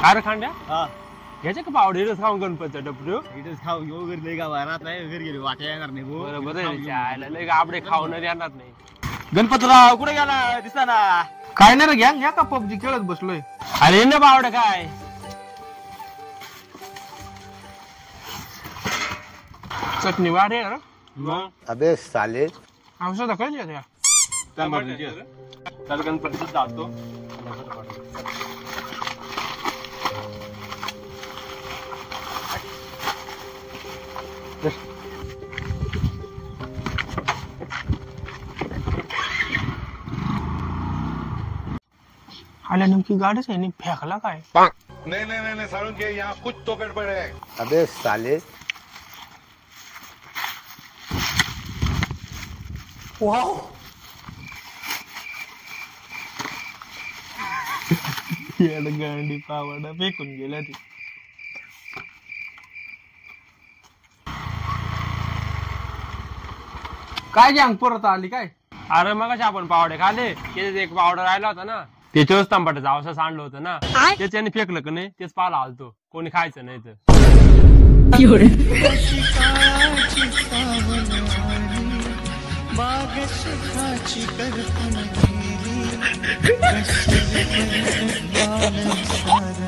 अरे खांड्या घ्यायचे का पावडे इथंच खाऊन गणपतीचा डबडू इथेच खाऊ घेऊ घरी लय गावात नाही घरी गेलो वाट्या येणार नाही भाऊ. बरोबर आहे लय आपडे खाऊन येणार नाही. गणपतराव कुठे गेला दिसताना? काय नाही रे घ्या घ्या का पबजी खेळत बसलोय. अरे ना पावडे काय चटणी वाढे अबे साले औषध कळली का त्याला गणपतीच जातो. आल्या नेमकी गाडीच आहे फेकला काय? नहीं नहीं नहीं सारुण के यहाँ कुछ तो गड़बड़ है. अबे साले गांडी पावडा फेकून गेला ती. काय गॅंग परत आली काय? अरे मग आपण पावडे खाले त्याच्यात एक पावडर राहिला होता ना त्याच्यावरच तंबाट्याचं औषध सांडलं होतं ना त्याच्याने फेकलं का नाही तेच पाला आलतो कोणी खायचं नाही तर